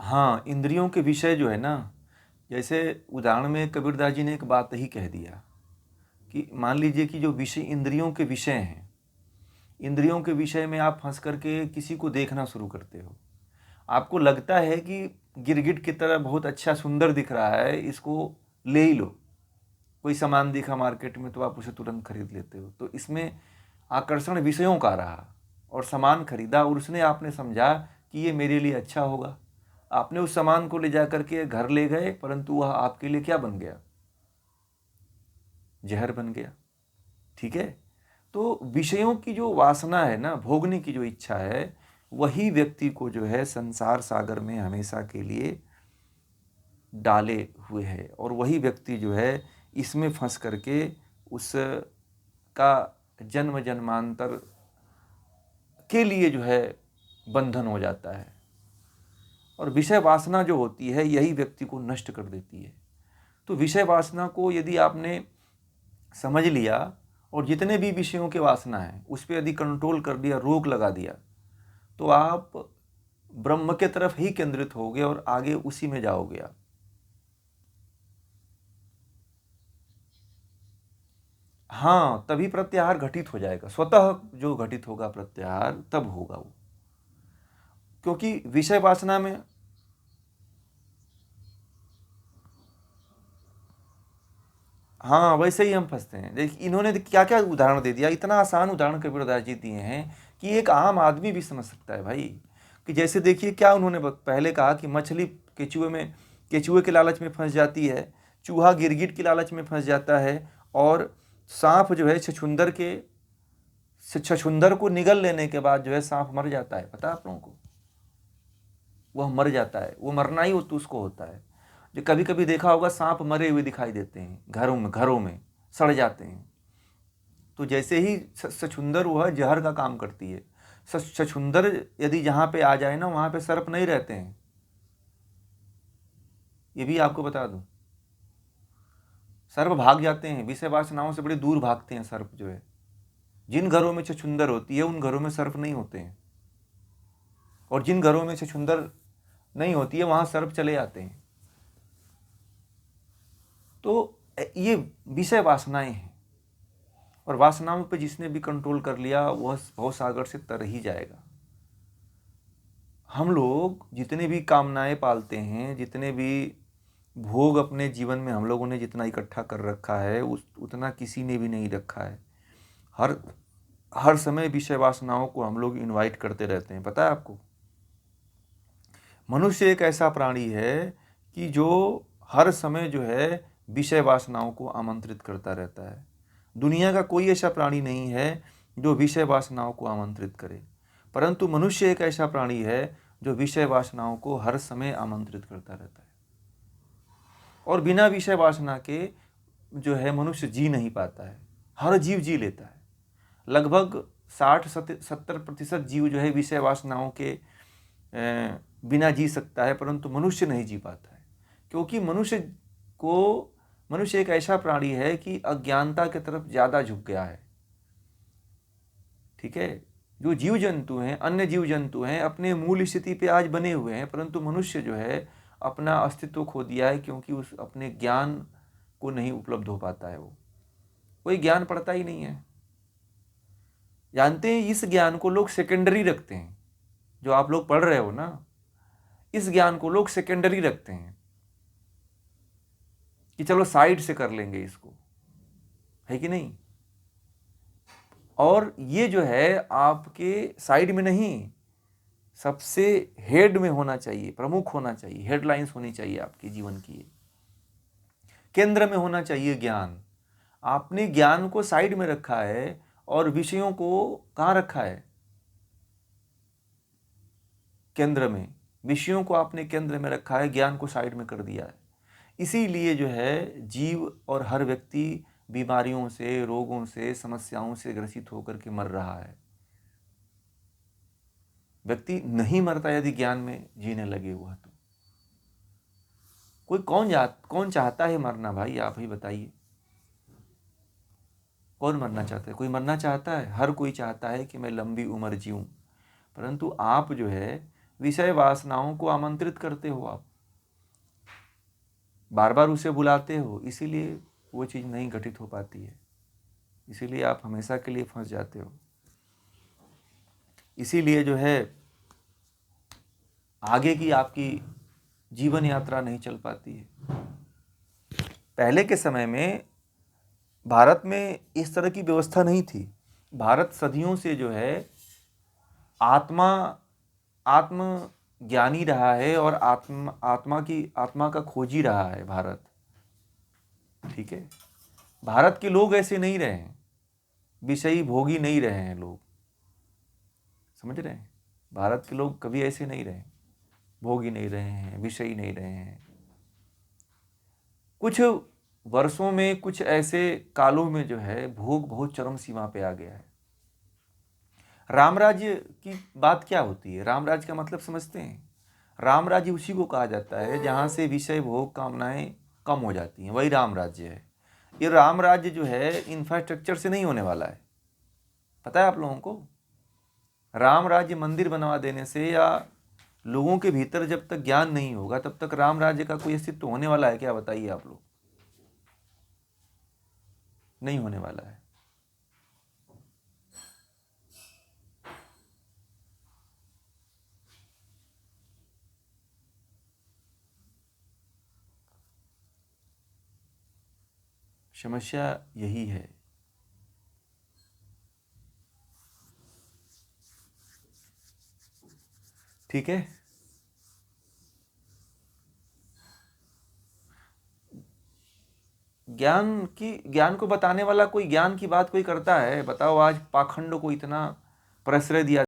हाँ, इंद्रियों के विषय जो है ना, जैसे उदाहरण में कबीरदास जी ने एक बात ही कह दिया कि मान लीजिए कि जो विषय इंद्रियों के विषय हैं, इंद्रियों के विषय में आप फंस करके किसी को देखना शुरू करते हो। आपको लगता है कि गिरगिट की तरह बहुत अच्छा सुंदर दिख रहा है, इसको ले ही लो। कोई सामान दिखा मार्केट में तो आप उसे तुरंत खरीद लेते हो। तो इसमें आकर्षण विषयों का रहा और सामान खरीदा और उसने आपने समझा कि ये मेरे लिए अच्छा होगा। आपने उस सामान को ले जा करके घर ले गए, परंतु वह आपके लिए क्या बन गया? जहर बन गया। ठीक है। तो विषयों की जो वासना है ना, भोगने की जो इच्छा है, वही व्यक्ति को जो है संसार सागर में हमेशा के लिए डाले हुए है और वही व्यक्ति जो है इसमें फंस करके उसका जन्म जन्मांतर के लिए जो है बंधन हो जाता है। और विषय वासना जो होती है यही व्यक्ति को नष्ट कर देती है। तो विषय वासना को यदि आपने समझ लिया और जितने भी विषयों के वासना है उस पर यदि कंट्रोल कर दिया, रोक लगा दिया, तो आप ब्रह्म के तरफ ही केंद्रित होगे और आगे उसी में जाओगे आप। हाँ, तभी प्रत्याहार घटित हो जाएगा। स्वतः जो घटित होगा प्रत्याहार तब होगा वो, क्योंकि विषय वासना में। हाँ, वैसे ही हम फंसते हैं। देखिए इन्होंने क्या क्या उदाहरण दे दिया, इतना आसान उदाहरण कबीरदास जी दिए हैं कि एक आम आदमी भी समझ सकता है भाई। कि जैसे देखिए क्या उन्होंने पहले कहा कि मछली केचुए के लालच में फंस जाती है, चूहा गिरगिट के लालच में फंस जाता है, और सांप जो है छछूंदर को निगल लेने के बाद जो है सांप मर जाता है। पता है आप लोगों को? वह मर जाता है, वो मरना ही उसको होता है। जो कभी कभी देखा होगा सांप मरे हुए दिखाई देते हैं घरों में सड़ जाते हैं। तो जैसे ही छछूंदर वह जहर का काम करती है। छछूंदर यदि जहाँ पे आ जाए ना, वहाँ पे सर्प नहीं रहते हैं, ये भी आपको बता दूं। सर्प भाग जाते हैं, विषय वासनाओं से बड़े दूर भागते हैं सर्प जो है। जिन घरों में छछूंदर होती है उन घरों में सर्प नहीं होते हैं, और जिन घरों में छछूंदर नहीं होती है वहाँ सर्प चले आते हैं। तो ये विषय वासनाएं हैं, और वासनाओं पे जिसने भी कंट्रोल कर लिया वह भवसागर से तर ही जाएगा। हम लोग जितने भी कामनाएं पालते हैं, जितने भी भोग अपने जीवन में हम लोगों ने जितना इकट्ठा कर रखा है उतना किसी ने भी नहीं रखा है। हर हर समय विषय वासनाओं को हम लोग इनवाइट करते रहते हैं। पता है आपको? मनुष्य एक ऐसा प्राणी है कि जो हर समय जो है विषय वासनाओं को आमंत्रित करता रहता है। दुनिया का कोई ऐसा प्राणी नहीं है जो विषय वासनाओं को आमंत्रित करे, परंतु मनुष्य एक ऐसा प्राणी है जो विषय वासनाओं को हर समय आमंत्रित करता रहता है। और बिना विषय वासना के जो है मनुष्य जी नहीं पाता है। हर जीव जी लेता है। लगभग 60-70% जीव जो है विषय वासनाओं के बिना जी सकता है, परंतु मनुष्य नहीं जी पाता है। क्योंकि मनुष्य एक ऐसा प्राणी है कि अज्ञानता की तरफ ज़्यादा झुक गया है। ठीक है। जो जीव जंतु हैं, अन्य जीव जंतु हैं, अपने मूल स्थिति पे आज बने हुए हैं, परंतु मनुष्य जो है अपना अस्तित्व खो दिया है, क्योंकि उस अपने ज्ञान को नहीं उपलब्ध हो पाता है। वो कोई ज्ञान पढ़ता ही नहीं है। जानते हैं इस ज्ञान को लोग सेकेंडरी रखते हैं। जो आप लोग पढ़ रहे हो ना, इस ज्ञान को लोग सेकेंडरी रखते हैं कि चलो साइड से कर लेंगे इसको, है कि नहीं? और ये जो है आपके साइड में नहीं, सबसे हेड में होना चाहिए, प्रमुख होना चाहिए, हेडलाइंस होनी चाहिए आपके जीवन की। केंद्र में होना चाहिए ज्ञान। आपने ज्ञान को साइड में रखा है और विषयों को कहाँ रखा है? केंद्र में। विषयों को आपने केंद्र में रखा है, ज्ञान को साइड में कर दिया है। इसीलिए जो है जीव और हर व्यक्ति बीमारियों से, रोगों से, समस्याओं से ग्रसित होकर के मर रहा है। व्यक्ति नहीं मरता यदि ज्ञान में जीने लगे हुआ तो। कौन चाहता है मरना भाई? आप ही बताइए। कौन मरना चाहता है? कोई मरना चाहता है? हर कोई चाहता है कि मैं लंबी उम्र जीऊं। परंतु आप जो है विषय वासनाओं को आमंत्रित करते हो आप, बार बार उसे बुलाते हो, इसीलिए वो चीज़ नहीं घटित हो पाती है, इसीलिए आप हमेशा के लिए फंस जाते हो। इसीलिए जो है आगे की आपकी जीवन यात्रा नहीं चल पाती है। पहले के समय में भारत में इस तरह की व्यवस्था नहीं थी। भारत सदियों से जो है आत्म ज्ञानी रहा है और आत्मा का खोजी रहा है भारत, ठीक है। भारत के लोग ऐसे नहीं रहे हैं, विषयी भोगी नहीं रहे हैं लोग, समझ रहे हैं। भारत के लोग कभी ऐसे नहीं रहे, भोगी नहीं रहे हैं, विषयी नहीं रहे हैं। कुछ वर्षों में, कुछ ऐसे कालों में जो है भोग बहुत चरम सीमा पे आ गया है। राम राज्य की बात क्या होती है? राम राज्य का मतलब समझते हैं? राम राज्य उसी को कहा जाता है जहाँ से विषय भोग कामनाएं कम हो जाती हैं, वही राम राज्य है। ये राम राज्य जो है इंफ्रास्ट्रक्चर से नहीं होने वाला है, पता है आप लोगों को। राम राज्य मंदिर बनवा देने से या लोगों के भीतर जब तक ज्ञान नहीं होगा तब तक राम राज्य का कोई अस्तित्व होने वाला है क्या? बताइए आप लोग, नहीं होने वाला है। समस्या यही है। ठीक है, ज्ञान को बताने वाला कोई ज्ञान की बात कोई करता है? बताओ, आज पाखंड को इतना प्रश्रय दिया